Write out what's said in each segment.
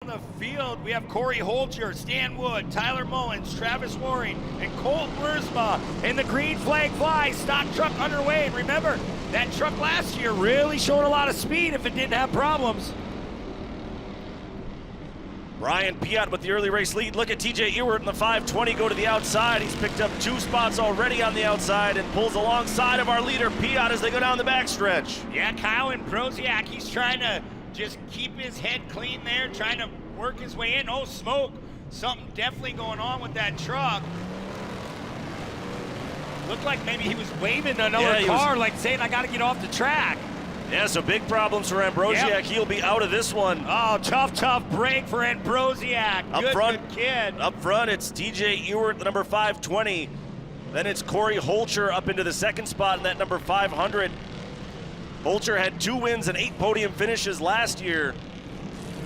the field, we have Corey Holcher, Stan Wood, Tyler Mullins, Travis Waring, and Colt Wurzma in the green flag fly. Stock truck underway. And remember, that truck last year really showed a lot of speed if it didn't have problems. Brian Piot with the early race lead. Look at TJ Ewert in the 520 go to the outside. He's picked up 2 spots already on the outside and pulls alongside of our leader, Piot, as they go down the backstretch. Yeah, Kyle and Broziak, he's trying to just keep his head clean there, trying to work his way in. Oh, smoke. Something definitely going on with that truck. Looked like maybe he was waving to another car, like saying, I got to get off the track. Yeah, so big problems for Ambrosiak. Yep. He'll be out of this one. Oh, tough break for Ambrosiak. Good kid. Up front, it's TJ Ewert, the number 520. Then it's Corey Holcher up into the second spot in that number 500. Holcher had 2 wins and 8 podium finishes last year.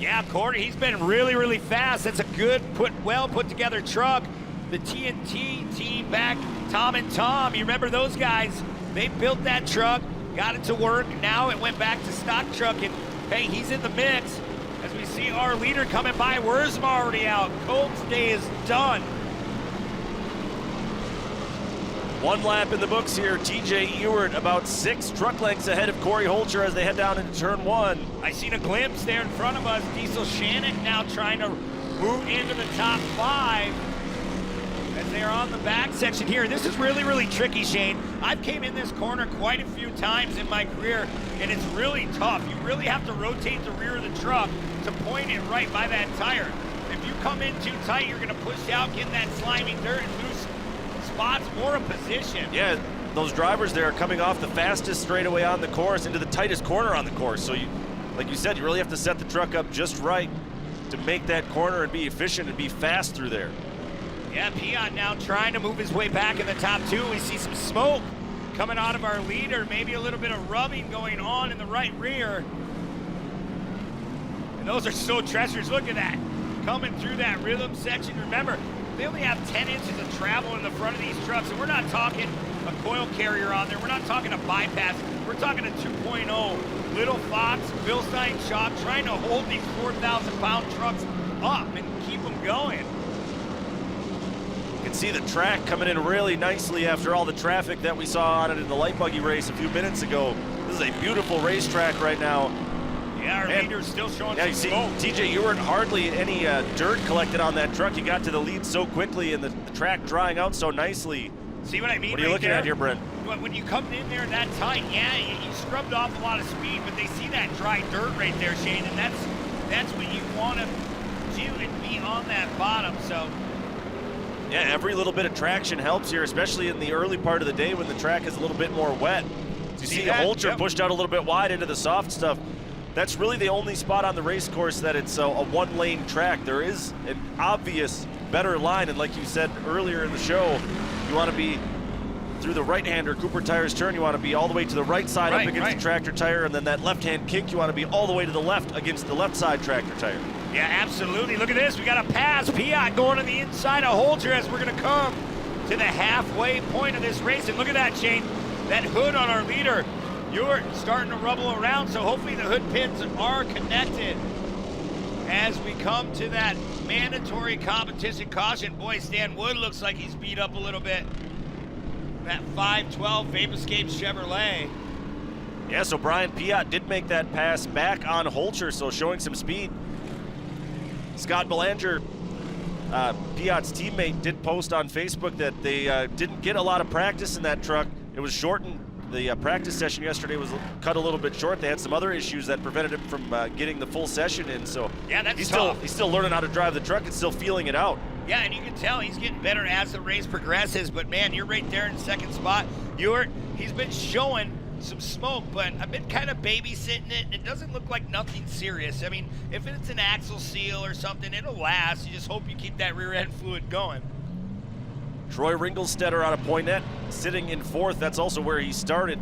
Yeah, Corey, he's been really fast. That's a good, well put together truck. The TNT team back, Tom and Tom, you remember those guys? They built that truck, got it to work. Now it went back to stock truck, and hey, he's in the mix. As we see our leader coming by, Wurzma already out. Colt's day is done. 1 lap in the books here. TJ Ewert about 6 truck lengths ahead of Corey Holcher as they head down into turn 1. I seen a glimpse there in front of us. Diesel Shannon now trying to move into the top 5. As they're on the back section here. This is really tricky, Shane. I've came in this corner quite a few times in my career, and it's really tough. You really have to rotate the rear of the truck to point it right by that tire. If you come in too tight, you're gonna push out, get in that slimy dirt, and lose spots, more of position. Yeah, those drivers there are coming off the fastest straightaway on the course into the tightest corner on the course. So you, like you said, you really have to set the truck up just right to make that corner and be efficient and be fast through there. Yeah, Piot now trying to move his way back in the top 2. We see some smoke coming out of our leader, maybe a little bit of rubbing going on in the right rear. And those are so treacherous. Look at that. Coming through that rhythm section. Remember, they only have 10 inches of travel in the front of these trucks, and we're not talking a coil carrier on there. We're not talking a bypass. We're talking a 2.0. Little Fox, Bilstein shop, trying to hold these 4,000-pound trucks up and keep them going. You can see the track coming in really nicely after all the traffic that we saw on it in the light buggy race a few minutes ago. This is a beautiful racetrack right now. Yeah, our leader's still showing some smoke. TJ Ewert, hardly any dirt collected on that truck. He got to the lead so quickly and the track drying out so nicely. See what I mean? What are you looking at here, Brent? When you come in there that tight, yeah, you scrubbed off a lot of speed, but they see that dry dirt right there, Shane, and that's what you want to do and be on that bottom, so. Yeah, every little bit of traction helps here, especially in the early part of the day when the track is a little bit more wet. You see Holcher pushed out a little bit wide into the soft stuff. That's really the only spot on the race course that it's a 1-lane track. There is an obvious better line, and like you said earlier in the show, you want to be through the right-hander Cooper Tires turn, you want to be all the way to the right side up against the tractor tire, and then that left-hand kick, you want to be all the way to the left against the left side tractor tire. Yeah, absolutely. Look at this. We got a pass. Piot going on the inside of Holcher as we're going to come to the halfway point of this race. And look at that, Shane. That hood on our leader. Ewert starting to rubble around, so hopefully the hood pins are connected as we come to that mandatory competition caution. Boy, Stan Wood looks like he's beat up a little bit. That 512 Vapescape Chevrolet. Yeah, so Brian Piot did make that pass back on Holcher, so showing some speed. Scott Belanger, Piot's teammate, did post on Facebook that they didn't get a lot of practice in that truck. It was shortened. The practice session yesterday was cut a little bit short. They had some other issues that prevented him from getting the full session in. So yeah, that's he's still learning how to drive the truck and still feeling it out. Yeah, and you can tell he's getting better as the race progresses. But man, you're right there in second spot. Ewert, he's been showing some smoke, but I've been kind of babysitting it, and it doesn't look like nothing serious. I mean, if it's an axle seal or something, it'll last. You just hope you keep that rear end fluid going. Troy Ringelstetter out of Poinet, sitting in 4th. That's also where he started.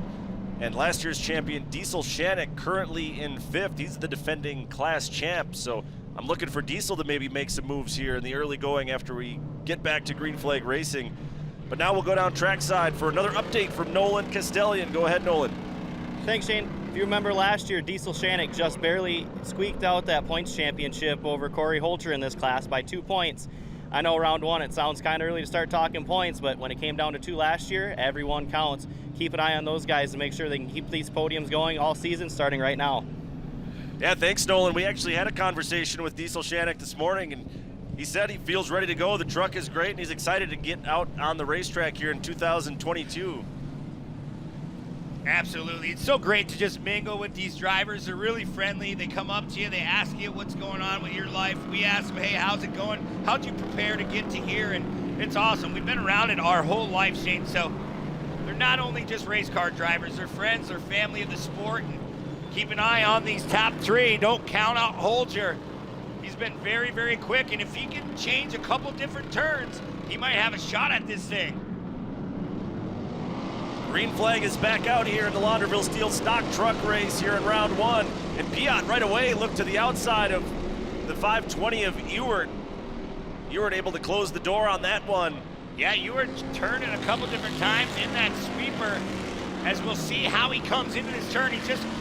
And last year's champion, Diesel Shannon, currently in 5th. He's the defending class champ. So I'm looking for Diesel to maybe make some moves here in the early going after we get back to green flag racing. But now we'll go down trackside for another update from Nolan Castellian. Go ahead, Nolan. Thanks, Shane. If you remember last year, Diesel Shanik just barely squeaked out that points championship over Corey Holter in this class by 2 points. I know round one, it sounds kind of early to start talking points, but when it came down to 2 last year, every one counts. Keep an eye on those guys to make sure they can keep these podiums going all season, starting right now. Yeah, thanks, Nolan. We actually had a conversation with Diesel Shanik this morning, and he said he feels ready to go. The truck is great, and he's excited to get out on the racetrack here in 2022. Absolutely. It's so great to just mingle with these drivers. They're really friendly. They come up to you. They ask you what's going on with your life. We ask them, hey, how's it going? How'd you prepare to get to here? And it's awesome. We've been around it our whole life, Shane. So they're not only just race car drivers. They're friends. They're family of the sport. And keep an eye on these top 3. Don't count out Holger. He's been very, very quick. And if he can change a couple different turns, he might have a shot at this thing. Green flag is back out here in the Launderville Steel Stock Truck race here in round 1. And Piot right away looked to the outside of the 520 of Ewart. Ewart able to close the door on that one. Yeah, Ewart turning a couple different times in that sweeper. As we'll see how he comes into this turn.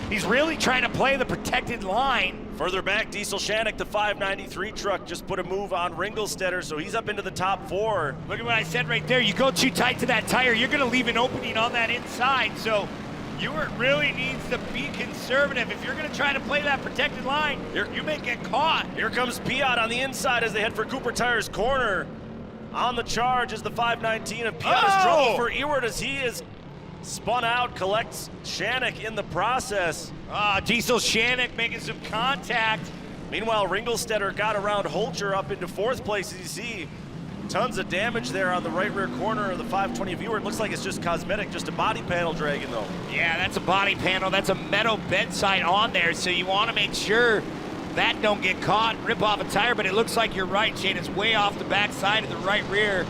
He's really trying to play the protected line. Further back, Diesel Shanik, the 593 truck, just put a move on Ringelstetter, so he's up into the top 4. Look at what I said right there. You go too tight to that tire, you're going to leave an opening on that inside. So Ewart really needs to be conservative. If you're going to try to play that protected line, you may get caught. Here comes Piot on the inside as they head for Cooper Tires corner. On the charge is the 519 of Piot. Is trouble for Ewart as he is spun out, collects Shanik in the process. Diesel Shanik making some contact. Meanwhile, Ringelstetter got around Holcher up into 4th place. As you see, tons of damage there on the right rear corner of the 520 viewer. It looks like it's just cosmetic, just a body panel dragging though. Yeah, that's a body panel. That's a metal bedside on there, so you want to make sure that don't get caught and rip off a tire, but it looks like you're right, Shane. It's way off the back side of the right rear.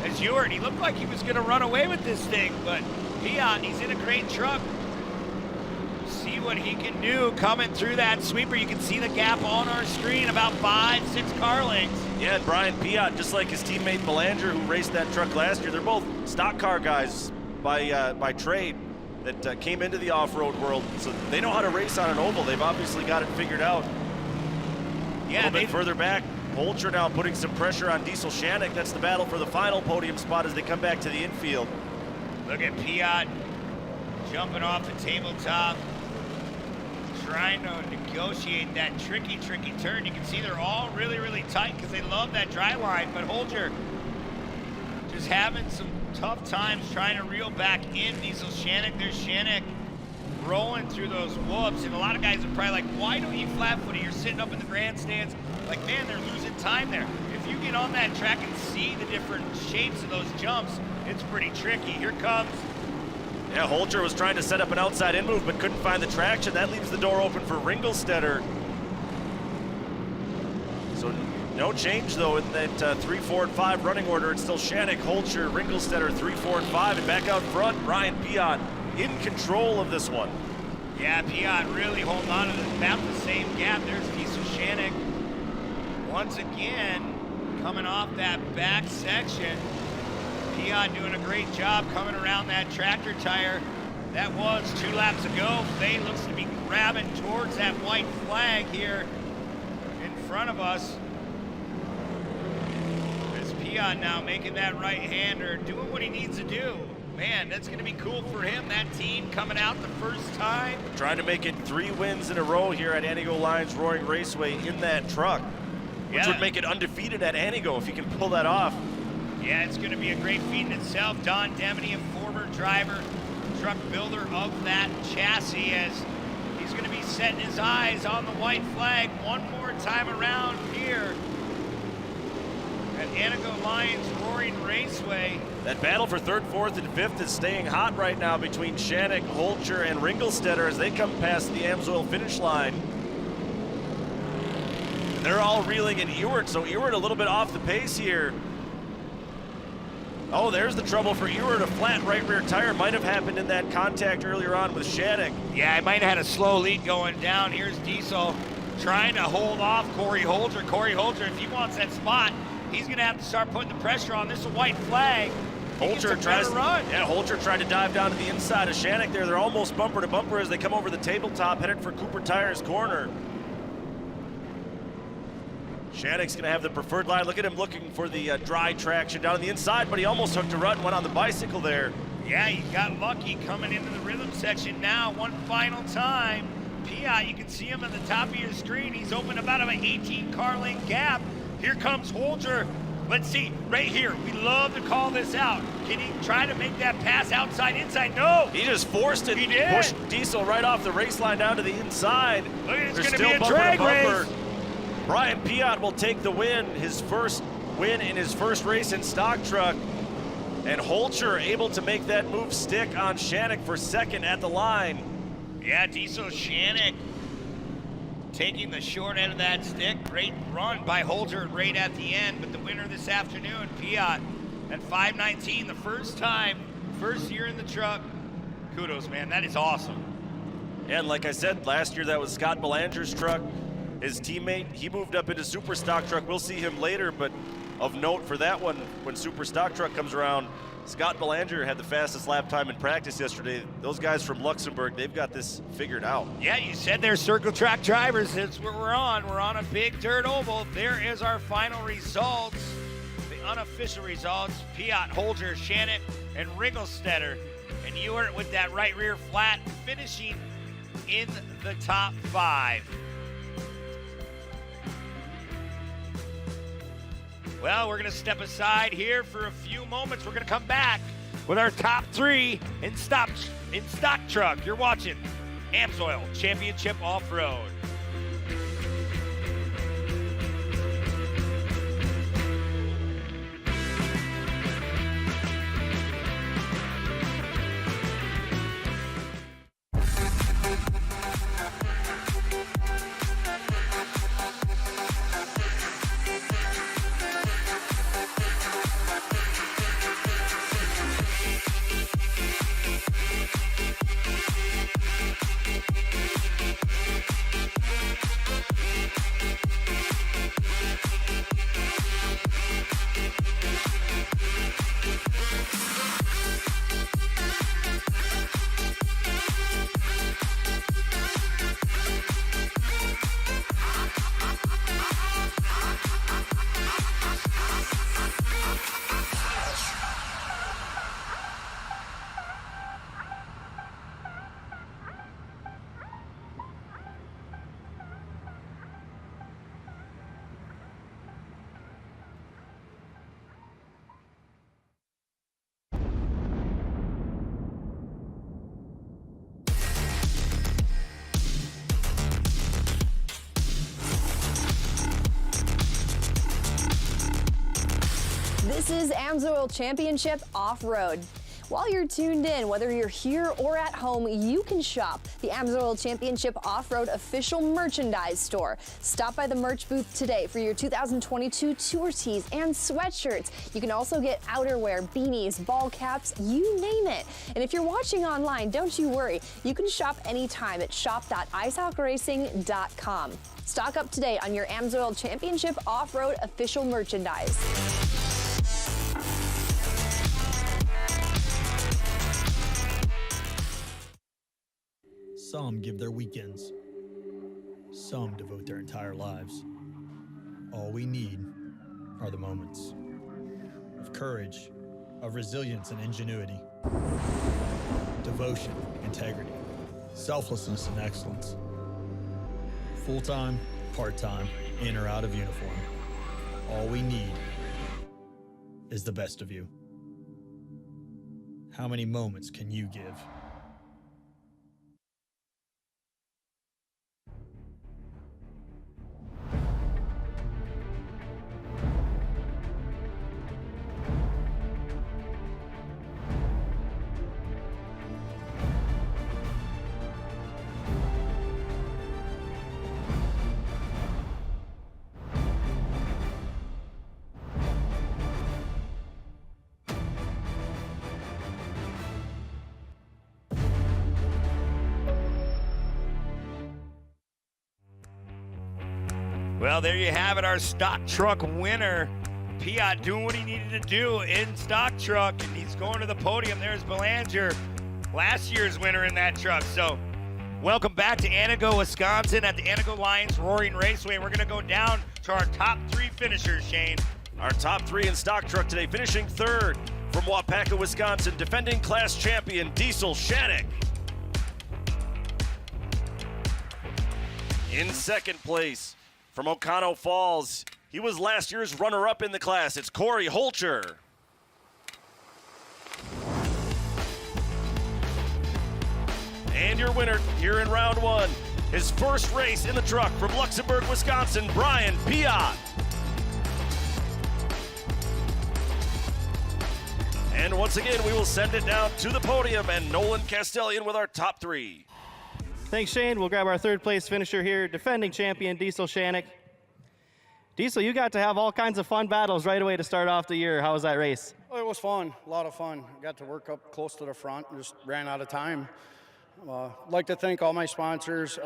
As Ewart, he looked like he was going to run away with this thing, but Piot, he's in a great truck. See what he can do coming through that sweeper. You can see the gap on our screen, about 5-6 car lengths. Yeah, and Brian Piot, just like his teammate Belanger, who raced that truck last year, they're both stock car guys by trade that came into the off-road world. So they know how to race on an oval. They've obviously got it figured out. Yeah, a little bit further back, Holcher now putting some pressure on Diesel Shanik. That's the battle for the final podium spot as they come back to the infield. Look at Piot jumping off the tabletop, trying to negotiate that tricky turn. You can see they're all really, really tight because they love that dry line, but Holger just having some tough times trying to reel back in Diesel Shanik. There's Shanik rolling through those whoops, and a lot of guys are probably like, why don't you flat-foot it? You're sitting up in the grandstands. Like, man, they're losing time there. If you get on that track and see the different shapes of those jumps, it's pretty tricky. Here comes. Yeah, Holcher was trying to set up an outside in move, but couldn't find the traction. That leaves the door open for Ringelstetter. So no change, though, in that 3, 4, and 5 running order. It's still Shanik, Holcher, Ringelstetter, 3, 4, and 5. And back out front, Brian Piot in control of this one. Yeah, Piot really holding on to about the same gap. There's Diesel Shanik once again coming off that back section. Piot doing a great job coming around that tractor tire. That was 2 laps ago. Fay looks to be grabbing towards that white flag here in front of us. There's Piot now making that right-hander, doing what he needs to do. Man, that's going to be cool for him. That team coming out the first time. Trying to make it 3 wins in a row here at Antigo Lions Roaring Raceway in that truck, which would make it undefeated at Antigo if he can pull that off. Yeah, it's going to be a great feat in itself. Don Deminy, a former driver, truck builder of that chassis, as he's going to be setting his eyes on the white flag one more time around here at Antigo Lions Roaring Raceway. That battle for 3rd, 4th, and 5th is staying hot right now between Shanik, Holcher, and Ringelstetter as they come past the AMSOIL finish line. And they're all reeling in Ewart, so Ewart a little bit off the pace here. Oh, there's the trouble for Ewart. A flat right rear tire might have happened in that contact earlier on with Shanik. Yeah, he might have had a slow lead going down. Here's Diesel trying to hold off Corey Holter. Corey Holter, if he wants that spot, he's going to have to start putting the pressure on. This is a white flag. Holger tries to run. Yeah, Holger tried to dive down to the inside of Shannick there. They're almost bumper to bumper as they come over the tabletop, headed for Cooper Tire's corner. Shannick's gonna have the preferred line. Look at him looking for the dry traction down on the inside, but he almost hooked a rut and went on the bicycle there. Yeah, he got lucky coming into the rhythm section now. One final time. Piot, you can see him on the top of your screen. He's opened about an 18 car length gap. Here comes Holger. Let's see, right here. We love to call this out. Can he try to make that pass outside, inside? No! He just forced it. He did. Pushed Diesel right off the race line down to the inside. Look, it's There's gonna still be a bumper drag to bumper. race. Brian Piot will take the win, his first win in his first race in stock truck. And Holger able to make that move stick on Shannick for second at the line. Yeah, Diesel Shannick taking the short end of that stick. Great run by Holger right at the end, but the winner this afternoon, Piot, at 5:19, the first time, first year in the truck. Kudos, man, that is awesome. And like I said, last year that was Scott Belanger's truck. His teammate, he moved up into super stock truck. We'll see him later, but of note for that one, when super stock truck comes around, Scott Belanger had the fastest lap time in practice yesterday. Those guys from Luxembourg, they've got this figured out. Yeah, you said they're circle track drivers. That's what we're on. We're on a big dirt oval. There is our final results, the unofficial results. Piot, Holger, Shannon, and Ringelstetter. And Ewart with that right rear flat, finishing in the top 5. Well, we're going to step aside here for a few moments. We're going to come back with our top 3 in stock truck. You're watching AMSOIL Championship Off-Road. This is AMSOIL Championship Off-Road. While you're tuned in, whether you're here or at home, you can shop the AMSOIL Championship Off-Road official merchandise store. Stop by the merch booth today for your 2022 tour tees and sweatshirts. You can also get outerwear, beanies, ball caps, you name it. And if you're watching online, don't you worry. You can shop anytime at shop.icehawkracing.com. Stock up today on your AMSOIL Championship Off-Road official merchandise. Some give their weekends. Some devote their entire lives. All we need are the moments of courage, of resilience and ingenuity, devotion, integrity, selflessness and excellence. Full-time, part-time, in or out of uniform. All we need is the best of you. How many moments can you give? Well, there you have it, our stock truck winner, Piot doing what he needed to do in stock truck, and he's going to the podium. There's Belanger, last year's winner in that truck. So welcome back to Antigo, Wisconsin at the Antigo Lions Roaring Raceway. We're going to go down to our top 3 finishers, Shane. Our top 3 in stock truck today, finishing third from Waupaca, Wisconsin, defending class champion Diesel Shannick. In second place from Oconto Falls, he was last year's runner-up in the class. It's Corey Holcher. And your winner here in round 1, his first race in the truck from Luxembourg, Wisconsin, Brian Piot. And once again, we will send it down to the podium, and Nolan Castellian with our top 3. Thanks, Shane. We'll grab our third place finisher here, defending champion Diesel Shannick. Diesel, you got to have all kinds of fun battles right away to start off the year. How was that race? Oh, it was fun, a lot of fun. Got to work up close to the front, just ran out of time. I'd like to thank all my sponsors,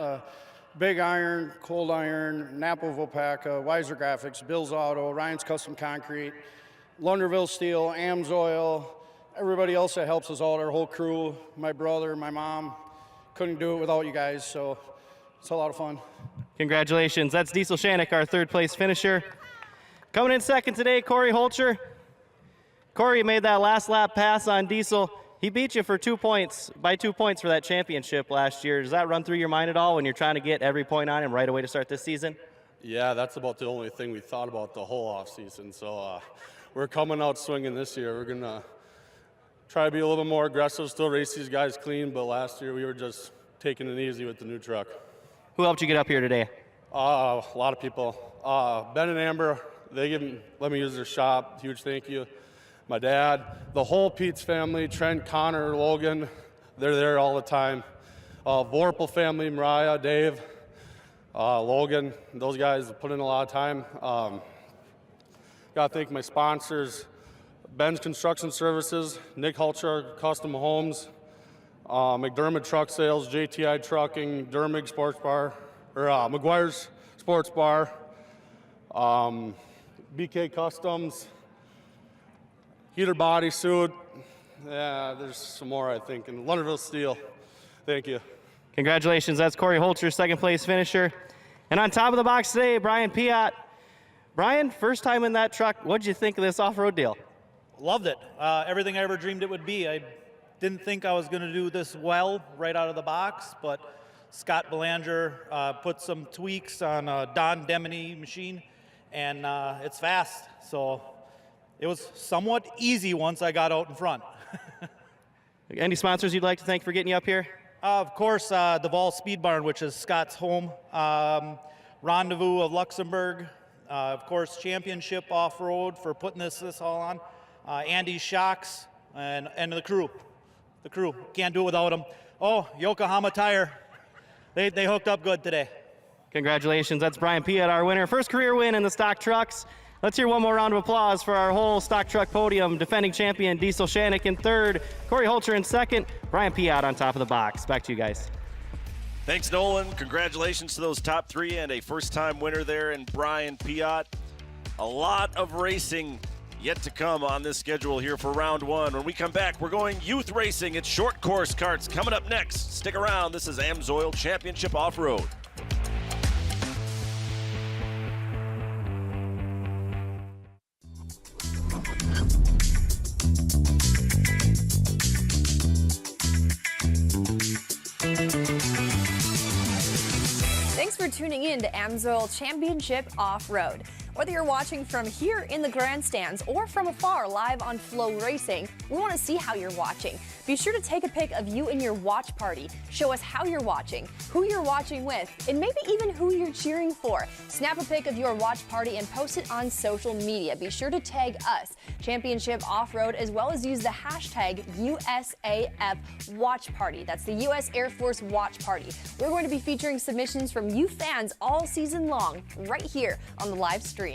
Big Iron, Cold Iron, Napa Waupaca, Weiser Graphics, Bill's Auto, Ryan's Custom Concrete, Lunderville Steel, AMSOIL, everybody else that helps us out, our whole crew, my brother, my mom. Couldn't do it without you guys, so it's a lot of fun. Congratulations. That's Diesel Shannick, our third place finisher. Coming in second today, Corey Holcher. Corey made that last lap pass on Diesel. He beat you for 2 points, by 2 points for that championship last year. Does that run through your mind at all when you're trying to get every point on him right away to start this season? Yeah, that's about the only thing we thought about the whole offseason. So we're coming out swinging this year. We're going to try to be a little bit more aggressive, still race these guys clean, but last year we were just taking it easy with the new truck. Who helped you get up here today? A lot of people. Ben and Amber, they let me use their shop. Huge thank you. My dad, the whole Pete's family, Trent, Connor, Logan, they're there all the time. Vorpal family, Mariah, Dave, Logan, those guys put in a lot of time. Got to thank my sponsors, Ben's Construction Services, Nick Hulcher, Custom Homes, McDermott Truck Sales, JTI Trucking, Dermig Sports Bar, or McGuire's Sports Bar, BK Customs, Heater Bodysuit. Yeah, there's some more, I think, and Lunderville Steel. Thank you. Congratulations. That's Corey Holcher, second place finisher. And on top of the box today, Brian Piot. Brian, first time in that truck. What'd you think of this off-road deal? Loved it. Everything I ever dreamed it would be. I didn't think I was going to do this well right out of the box, but Scott Belanger put some tweaks on a Don Deminy machine, and it's fast. So it was somewhat easy once I got out in front. Any sponsors you'd like to thank for getting you up here? Of course, the Vol Speed Barn, which is Scott's home. Rendezvous of Luxembourg. Of course, Championship Off-Road for putting this all on. Andy's Shocks, and the crew. The crew. Can't do it without them. Oh, Yokohama Tire. They hooked up good today. Congratulations. That's Brian Piot, our winner. First career win in the stock trucks. Let's hear one more round of applause for our whole stock truck podium. Defending champion Diesel Shannick in third, Corey Holcher in second, Brian Piot on top of the box. Back to you guys. Thanks, Nolan. Congratulations to those top 3 and a first-time winner there in Brian Piot. A lot of racing yet to come on this schedule here for round 1. When we come back, we're going youth racing. It's short course karts coming up next. Stick around. This is AMSOIL Championship Off-Road. Thanks for tuning in to AMSOIL Championship Off-Road. Whether you're watching from here in the grandstands or from afar live on FloRacing, we want to see how you're watching. Be sure to take a pic of you and your watch party. Show us how you're watching, who you're watching with, and maybe even who you're cheering for. Snap a pic of your watch party and post it on social media. Be sure to tag us, Championship Off-Road, as well as use the hashtag USAF Watch Party. That's the U.S. Air Force Watch Party. We're going to be featuring submissions from you fans all season long, right here on the live stream.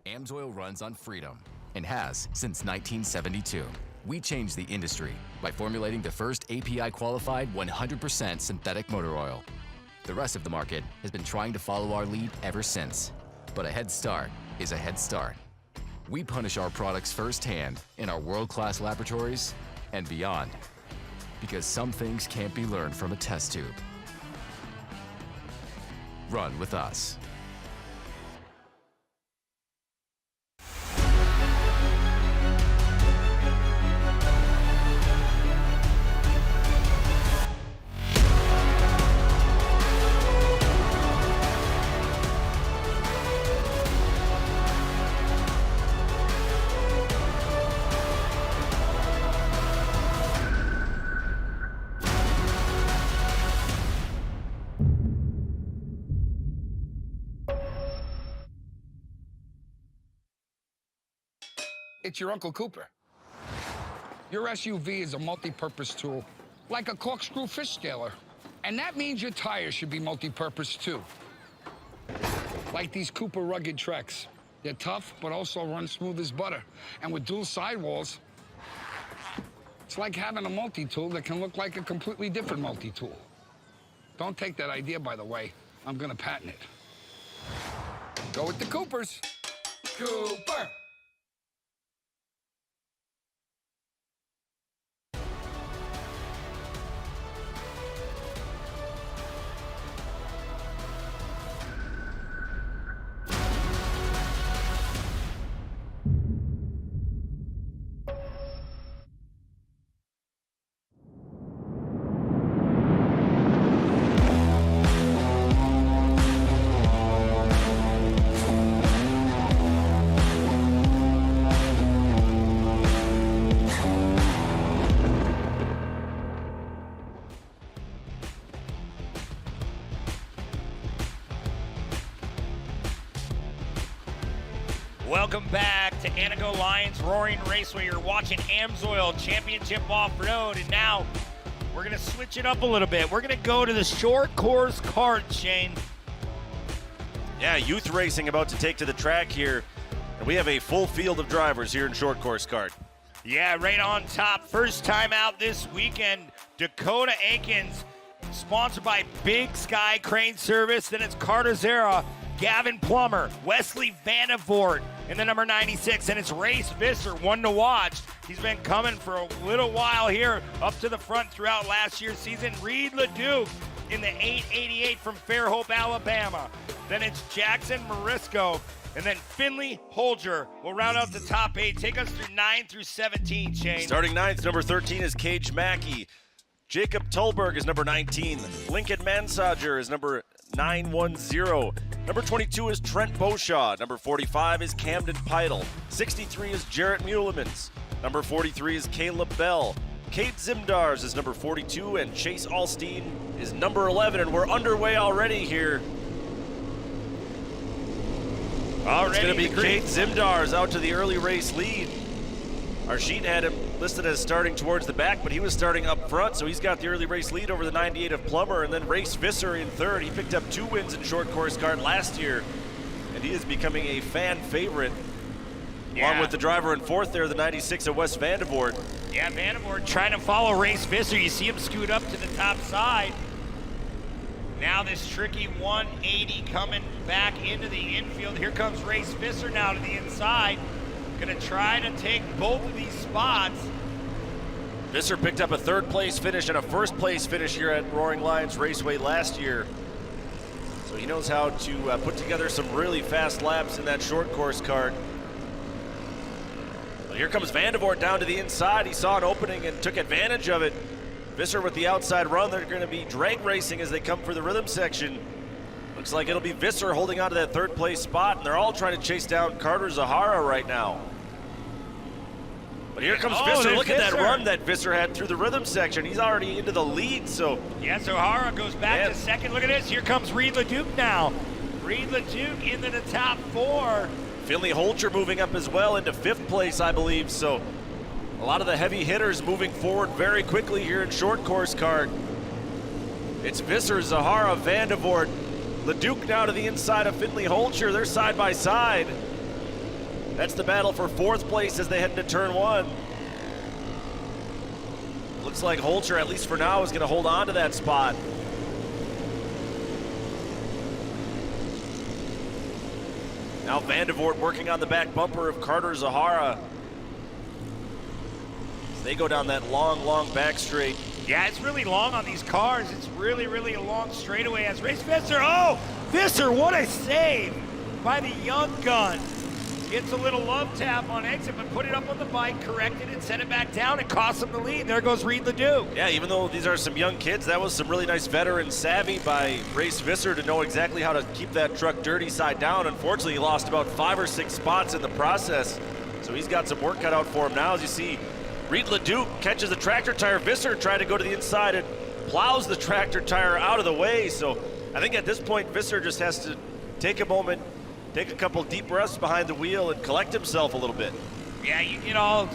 AMSOIL runs on freedom and has since 1972. We changed the industry by formulating the first API-qualified 100% synthetic motor oil. The rest of the market has been trying to follow our lead ever since. But a head start is a head start. We punish our products firsthand in our world-class laboratories and beyond. Because some things can't be learned from a test tube. Run with us. It's your Uncle Cooper. Your SUV is a multi-purpose tool, like a corkscrew fish scaler. And that means your tires should be multi-purpose too. Like these Cooper rugged Treks. They're tough, but also run smooth as butter. And with dual sidewalls, it's like having a multi-tool that can look like a completely different multi-tool. Don't take that idea, by the way. I'm gonna patent it. Go with the Coopers. Cooper! Welcome back to Antigo Lions Roaring Raceway. You're watching AMSOIL Championship Off-Road, and now we're going to switch it up a little bit. We're going to go to the short course kart, Shane. Yeah, youth racing about to take to the track here, and we have a full field of drivers here in short course kart. Yeah, right on top. First time out this weekend, Dakota Aikens, sponsored by Big Sky Crane Service. Then it's Carter Zera, Gavin Plummer, Wesley Vandervoort in the number 96, and it's Race Visser, one to watch. He's been coming for a little while here, up to the front throughout last year's season. Reed LeDuc in the 888 from Fairhope, Alabama. Then it's Jackson Marisco, and then Finley Holger will round out the top 8. Take us through 9 through 17, Shane. Starting 9th, number 13 is Cage Mackey. Jacob Tulberg is number 19. Lincoln Mansager is number 910. Number 22 is Trent Beauchamp. Number 45 is Camden Peitel. 63 is Jarrett Mulemans. Number 43 is Caleb Bell. Kate Zimdars is number 42, and Chase Alstein is number 11, and we're underway already here. It's going to be Kate Zimdars out to the early race lead. Our sheet had him listed as starting towards the back, but he was starting up front, so he's got the early race lead over the 98 of Plummer, and then Race Visser in third. He picked up 2 wins in short course kart last year, and he is becoming a fan favorite. Yeah. Along with the driver in fourth there, the 96 of Wes Vandervoort. Yeah, Vandervoort trying to follow Race Visser. You see him scoot up to the top side. Now this tricky 180 coming back into the infield. Here comes Race Visser now to the inside. Gonna try to take both of these spots. Visser picked up a 3rd place finish and a 1st place finish here at Roaring Lions Raceway last year. So he knows how to put together some really fast laps in that short course kart. Well, here comes Vandervoort down to the inside. He saw an opening and took advantage of it. Visser with the outside run. They're gonna be drag racing as they come for the rhythm section. Looks like it'll be Visser holding on to that 3rd place spot, and they're all trying to chase down Carter Zahara right now. But here comes Visser. Look at that run that Visser had through the rhythm section. He's already into the lead, so. Yeah, Zahara goes back to second. Look at this. Here comes Reed LeDuc now. Reed LeDuc into the top 4. Finley Holcher moving up as well into 5th place, I believe. So a lot of the heavy hitters moving forward very quickly here in short course kart. It's Visser, Zahara, Vandervoort. LeDuc now to the inside of Finley Holcher. They're side by side. That's the battle for 4th place as they head into turn 1. Looks like Holcher, at least for now, is going to hold on to that spot. Now Vandevort working on the back bumper of Carter Zahara. As they go down that long back straight. Yeah, it's really long on these cars. It's really a long straightaway as Race Visser. Oh, Visser, what a save by the young gun. Gets a little love tap on exit, but put it up on the bike, corrected it, set it back down, and cost him the lead. There goes Reed Ledoux. Yeah, even though these are some young kids, that was some really nice veteran savvy by Race Visser to know exactly how to keep that truck dirty side down. Unfortunately, he lost about 5 or 6 spots in the process, so he's got some work cut out for him now. As you see, Reed Ledoux catches the tractor tire. Visser trying to go to the inside and plows the tractor tire out of the way. So I think at this point, Visser just has to take a moment, take a couple deep breaths behind the wheel and collect himself a little bit. Yeah, you get all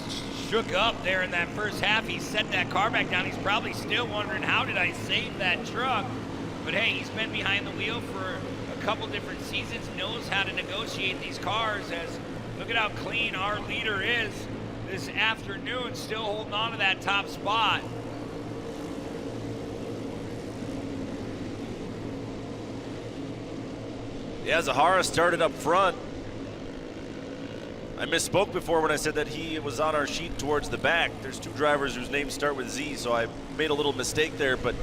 shook up there in that first half. He set that car back down. He's probably still wondering, how did I save that truck? But hey, he's been behind the wheel for a couple different seasons, knows how to negotiate these cars. As look at how clean our leader is this afternoon, still holding on to that top spot. Yeah, Zahara started up front. I misspoke before when I said that he was on our sheet towards the back. There's 2 drivers whose names start with Z, so I made a little mistake there, but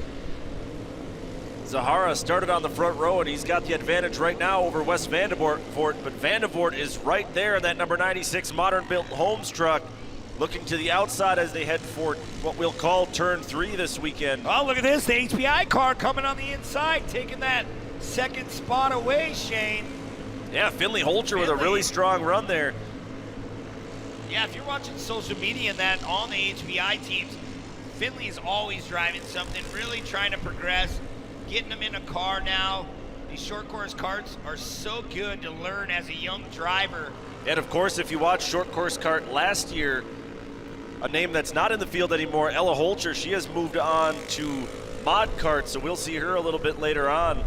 Zahara started on the front row, and he's got the advantage right now over Wes Vandevort, but Vandevort is right there in that number 96 modern-built Holmes truck, looking to the outside as they head for what we'll call turn 3 this weekend. Oh, look at this, the HPI car coming on the inside, taking that second spot away, Shane. Yeah, Finley Holcher with a really strong run there. Yeah, if you're watching social media and that on the HPI teams, Finley's always driving something, really trying to progress, getting them in a car now. These short course karts are so good to learn as a young driver. And of course, if you watched short course kart last year, a name that's not in the field anymore, Ella Holcher, she has moved on to mod karts, so we'll see her a little bit later on.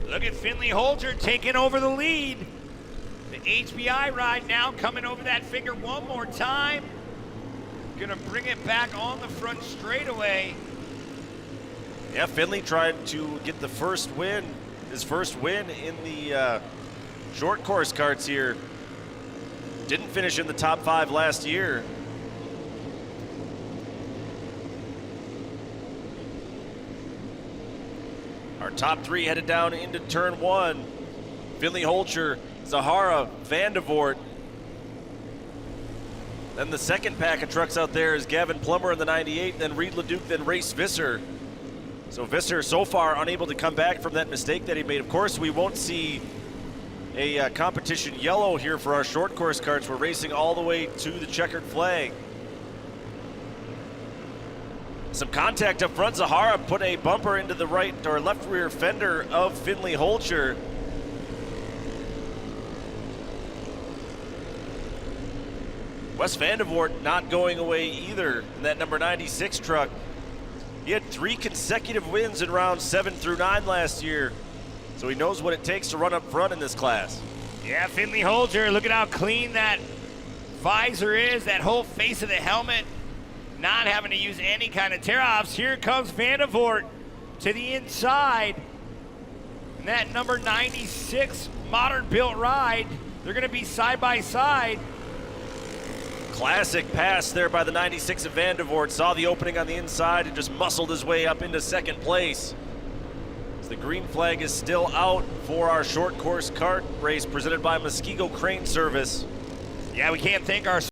Look at Finley Holcher taking over the lead. The HBI ride now coming over that figure one more time. Gonna bring it back on the front straightaway. Yeah, Finley tried to get the first win, his first win in the short course karts here. Didn't finish in the top 5 last year. Our top 3 headed down into turn 1. Finley Holcher, Zahara, Vandevort. Then the second pack of trucks out there is Gavin Plummer in the 98, then Reed Ledoux, then Race Visser. So Visser so far unable to come back from that mistake that he made. Of course, we won't see a competition yellow here for our short course karts. We're racing all the way to the checkered flag. Some contact up front. Zahara put a bumper into the right or left rear fender of Finley Holcher. Wes Vandevort not going away either in that number 96 truck. He had 3 consecutive wins in rounds 7 through 9 last year, so he knows what it takes to run up front in this class. Yeah, Finley Holcher, look at how clean that visor is, that whole face of the helmet, not having to use any kind of tear-offs. Here comes Vandevort to the inside. And that number 96 modern-built ride, they're gonna be side by side. Classic pass there by the 96 of Vandevort. Saw the opening on the inside and just muscled his way up into second place. As the green flag is still out for our short course kart race presented by Muskego Crane Service. Yeah, we can't thank our